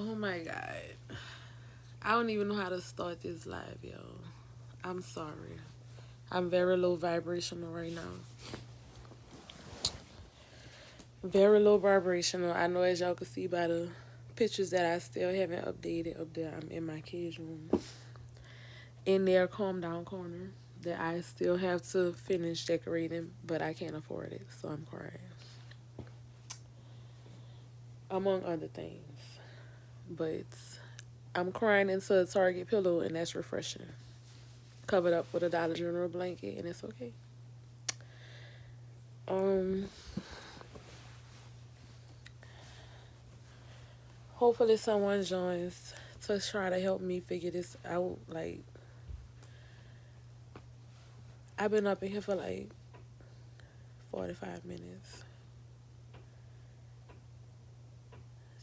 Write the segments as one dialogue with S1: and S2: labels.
S1: Oh my god. I don't even know how to start this live, yo. I'm sorry. I'm very low vibrational right now. Very low vibrational. I know, as y'all can see by the pictures that I still haven't updated up there. I'm in my kids' room. In their calm down corner that I still have to finish decorating, but I can't afford it, so I'm crying. Among other things. But I'm crying into a Target pillow, and that's refreshing. Covered up with a Dollar General blanket, and it's okay. Um, Hopefully someone joins to try to help me figure this out. Like, I've been up in here for like 45 minutes,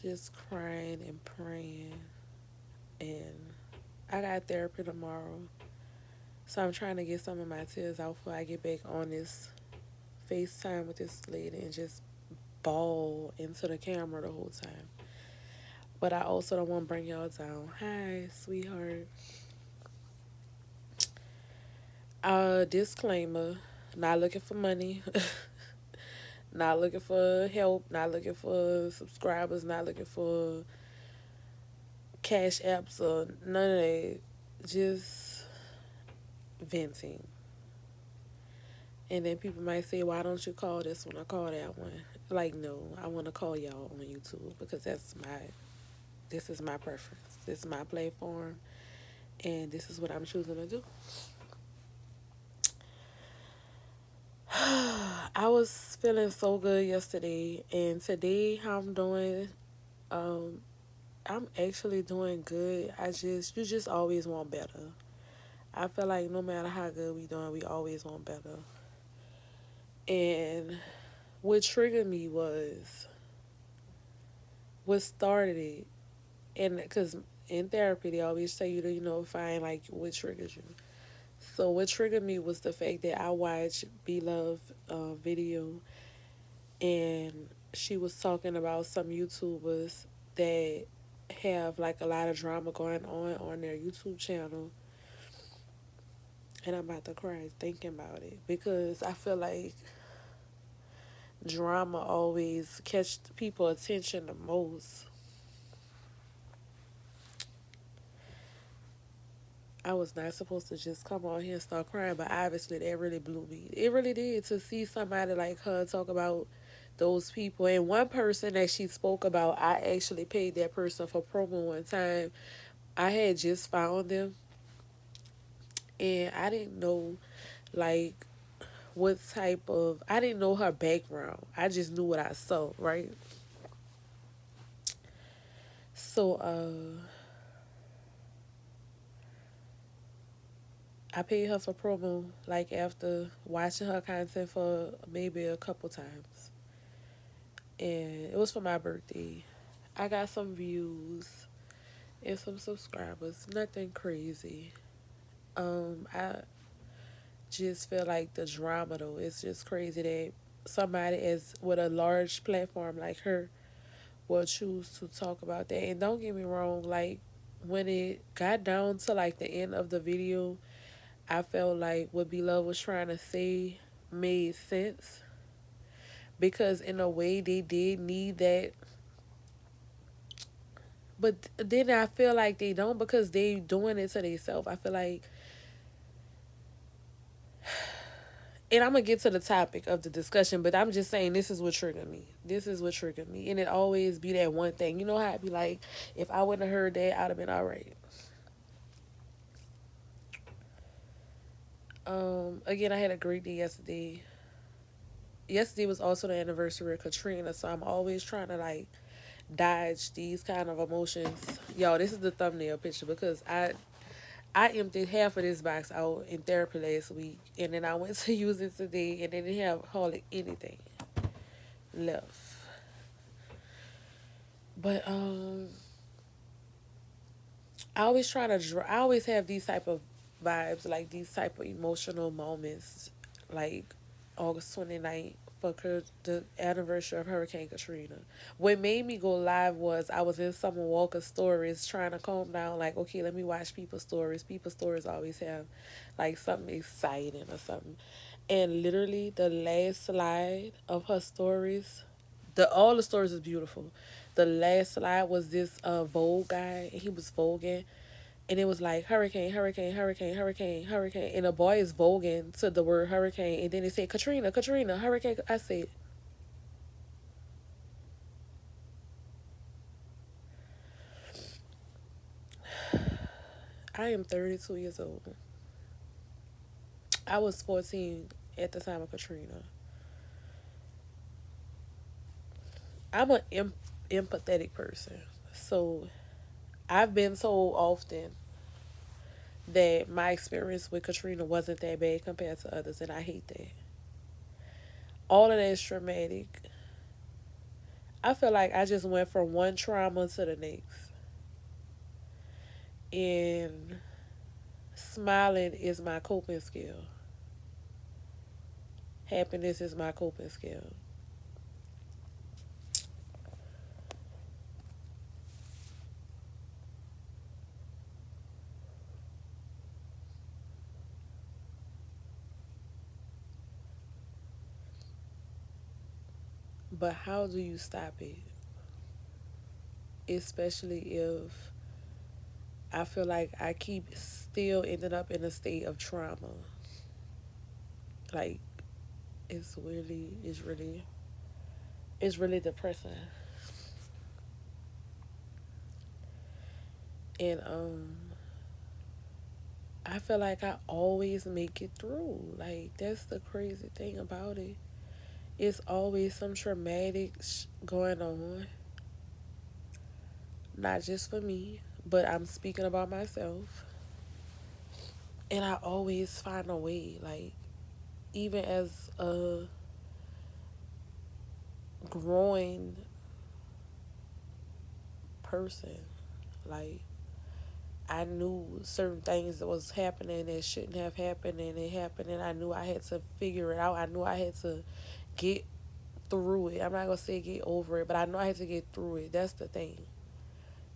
S1: just crying and praying, and I got therapy tomorrow, so I'm trying to get some of my tears out before I get back on this FaceTime with this lady and just bawl into the camera the whole time. But I also don't want to bring y'all down. Hi, sweetheart. Disclaimer, not looking for money, not looking for help, not looking for subscribers, not looking for cash apps or none of that. Just venting. And then people might say, why don't you call this one or call that one? Like, no, I want to call y'all on YouTube because this is my preference. This is my platform, and this is what I'm choosing to do. I was feeling so good yesterday, and today how I'm doing, um, I'm actually doing good. You just always want better. I feel like no matter how good we doing, we always want better. And what triggered me was what started it, and because in therapy they always tell you to find like what triggers you. So what triggered me was the fact that I watched Beloved video, and she was talking about some YouTubers that have like a lot of drama going on their YouTube channel, and I'm about to cry thinking about it because I feel like drama always catch people attention the most. I was not supposed to just come on here and start crying, but obviously that really blew me. It really did to see somebody like her talk about those people. And one person that she spoke about, I actually paid that person for promo one time. I had just found them, and I didn't know like what type of, I didn't know her background. I just knew what I saw, right? So I paid her for promo like after watching her content for maybe a couple times. And it was for my birthday. I got some views and some subscribers. Nothing crazy. I just feel like the drama though, it's just crazy that somebody is with a large platform like her will choose to talk about that. And don't get me wrong, like when it got down to like the end of the video, I felt like what Beloved was trying to say made sense because in a way they did need that, but then I feel like they don't because they doing it to themselves. I feel like, and I'm gonna get to the topic of the discussion, but I'm just saying this is what triggered me. This is what triggered me, and it always be that one thing. You know how it be like, if I wouldn't have heard that, I'd have been all right. Again, I had a great day yesterday. Yesterday was also the anniversary of Katrina, so I'm always trying to like dodge these kind of emotions. Yo, this is the thumbnail picture because I emptied half of this box out in therapy last week, and then I went to use it today, and they didn't have hardly anything left. But I always have these type of vibes, like these type of emotional moments, like August 29th, for the anniversary of Hurricane Katrina. What made me go live was I was in Summer Walker's stories trying to calm down. Like, okay, let me watch people's stories. People's stories always have like something exciting or something. And literally, the last slide of her stories, the all the stories is beautiful. The last slide was this Vogue guy. He was voguing, and it was like hurricane, hurricane, hurricane, hurricane, hurricane, and a boy is voguing to the word hurricane, and then it said Katrina, Katrina, hurricane. I said, I am 32 years old. I was 14 at the time of Katrina. I'm an empathetic person, so I've been told often that my experience with Katrina wasn't that bad compared to others, and I hate that. All of that is traumatic. I feel like I just went from one trauma to the next, and smiling is my coping skill. Happiness is my coping skill. But how do you stop it? Especially if I feel like I keep still ending up in a state of trauma. Like it's really depressing. And I feel like I always make it through. Like that's the crazy thing about it. It's always some traumatic going on, not just for me, but I'm speaking about myself. And I always find a way, like even as a growing person, like I knew certain things that was happening that shouldn't have happened, and it happened, and I knew I had to figure it out. I knew I had to get through it. I'm not gonna say get over it, but I know I had to get through it. That's the thing.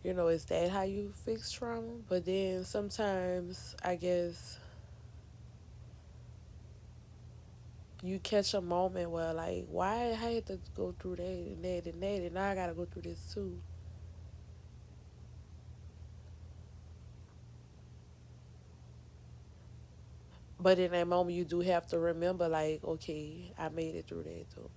S1: Is that how you fix trauma? But then sometimes I guess you catch a moment where like, why I had to go through that and that and that, and now I gotta go through this too. But in that moment, you do have to remember, like, okay, I made it through that too.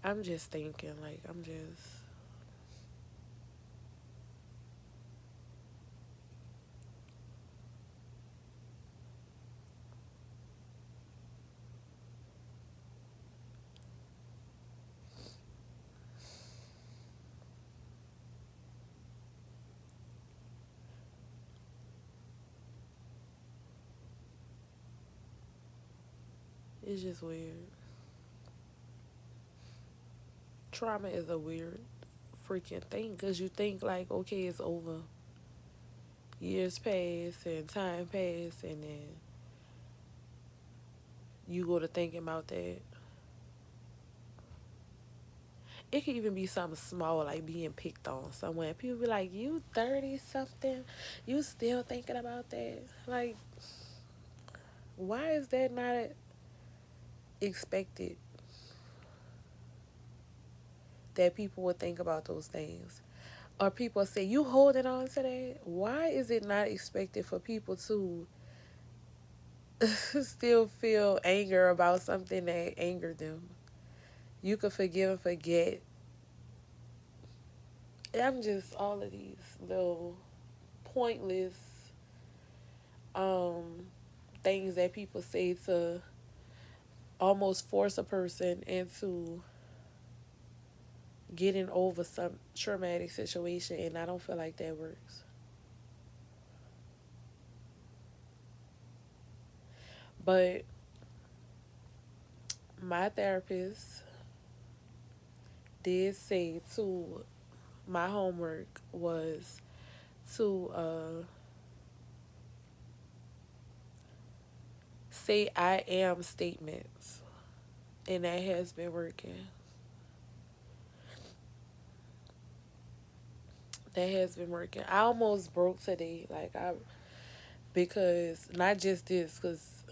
S1: I'm just thinking, like, it's just weird. Trauma is a weird freaking thing because you think, like, okay, it's over. Years pass and time pass, and then you go to thinking about that. It could even be something small, like being picked on somewhere. People be like, you 30 something, you still thinking about that? Like, why is that not expected that people would think about those things? Or people say, you holding on to that? Why is it not expected for people to still feel anger about something that angered them? You could forgive and forget. I'm just all of these little pointless um things that people say to almost force a person into getting over some traumatic situation, and I don't feel like that works. But my therapist did say too, my homework was to say I am statements, and that has been working. That has been working. I almost broke today, because not just this, because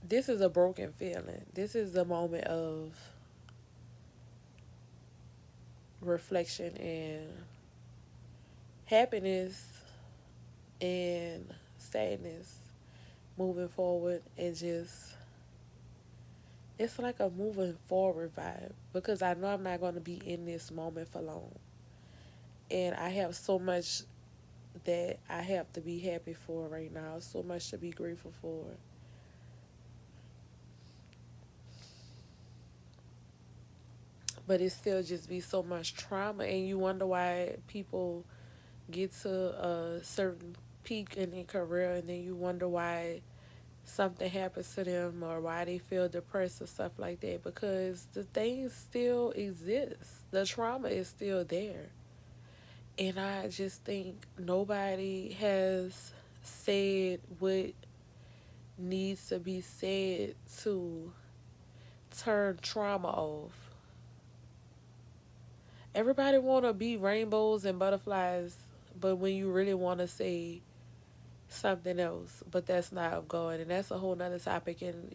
S1: this is a broken feeling. This is the moment of reflection and happiness and sadness moving forward, and just it's like a moving forward vibe because I know I'm not going to be in this moment for long, and I have so much that I have to be happy for right now, so much to be grateful for. But it still just be so much trauma, and you wonder why people get to a certain peak in their career, and then you wonder why something happens to them or why they feel depressed or stuff like that, because the things still exist. The trauma is still there. And I just think nobody has said what needs to be said to turn trauma off. Everybody want to be rainbows and butterflies, but when you really want to say something else, but that's not of God, and that's a whole nother topic. And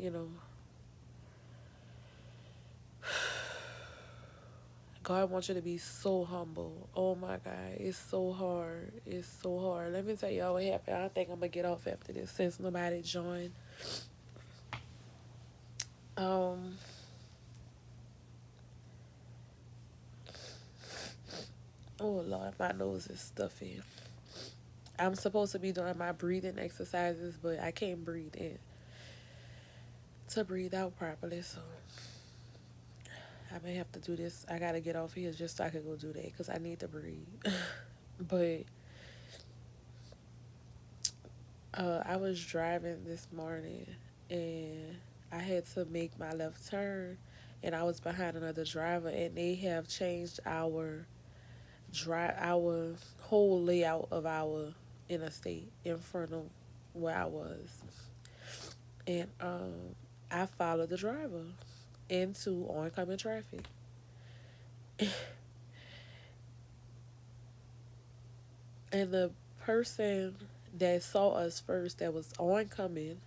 S1: God wants you to be so humble. Oh my God, it's so hard. It's so hard. Let me tell y'all what happened. I think I'm gonna get off after this since nobody joined. Um, oh Lord, my nose is stuffy. I'm supposed to be doing my breathing exercises, but I can't breathe in to breathe out properly. So I may have to do this. I gotta get off here just so I can go do that because I need to breathe. But I was driving this morning and I had to make my left turn, and I was behind another driver, and they have changed our whole layout of our interstate in front of where I was. And I followed the driver into oncoming traffic. And the person that saw us first, that was oncoming,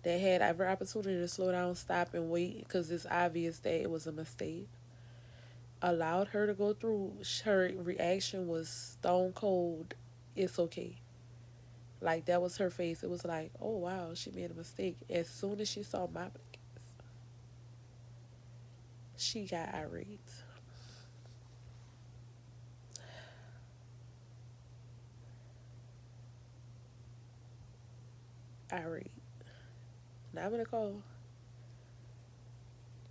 S1: that had every opportunity to slow down, stop, and wait because it's obvious that it was a mistake, allowed her to go through. Her reaction was stone cold. It's okay. Like, that was her face. It was like, oh wow, she made a mistake. As soon as she saw my blankets, she got irate. Irate. Now I'm gonna call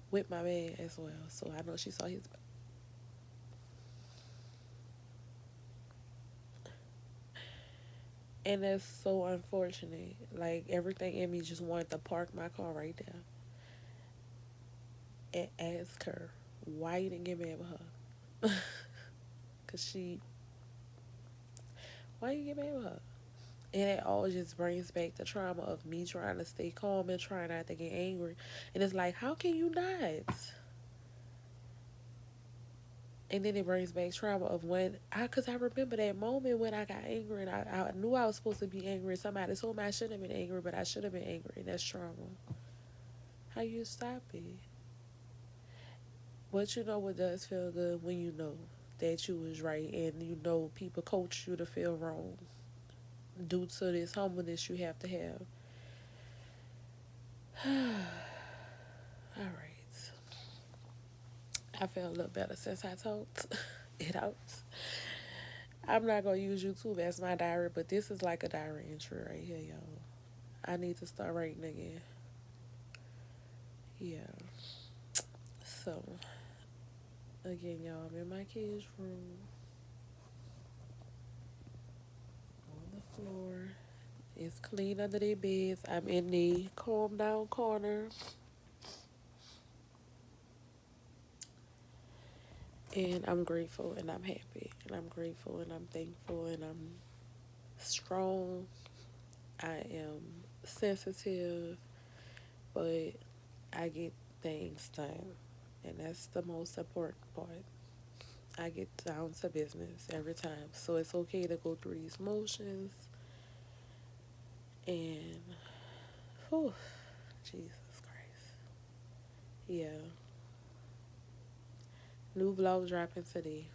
S1: with my man as well, so I know she saw his. And that's so unfortunate. Like, everything in me just wanted to park my car right there and ask her why you didn't get mad with her. Cause why you get mad with her? And it all just brings back the trauma of me trying to stay calm and trying not to get angry. And it's like, how can you not? And then it brings back trauma of cause I remember that moment when I got angry, and I knew I was supposed to be angry. Somebody told me I shouldn't have been angry, but I should have been angry. And that's trauma. How you stop it? But you know what does feel good when you know that you was right, and you know people coach you to feel wrong due to this humbleness you have to have. All right. I feel a little better since I talked it out. I'm not gonna use YouTube as my diary, but this is like a diary entry right here, y'all. I need to start writing again. Yeah. So again, y'all, I'm in my kids' room on the floor. It's clean under their beds. I'm in the calm down corner. And I'm grateful and I'm happy and I'm grateful and I'm thankful and I'm strong. I am sensitive, but I get things done. And that's the most important part. I get down to business every time. So it's okay to go through these motions and, whew, Jesus Christ. Yeah. New vlog dropping today.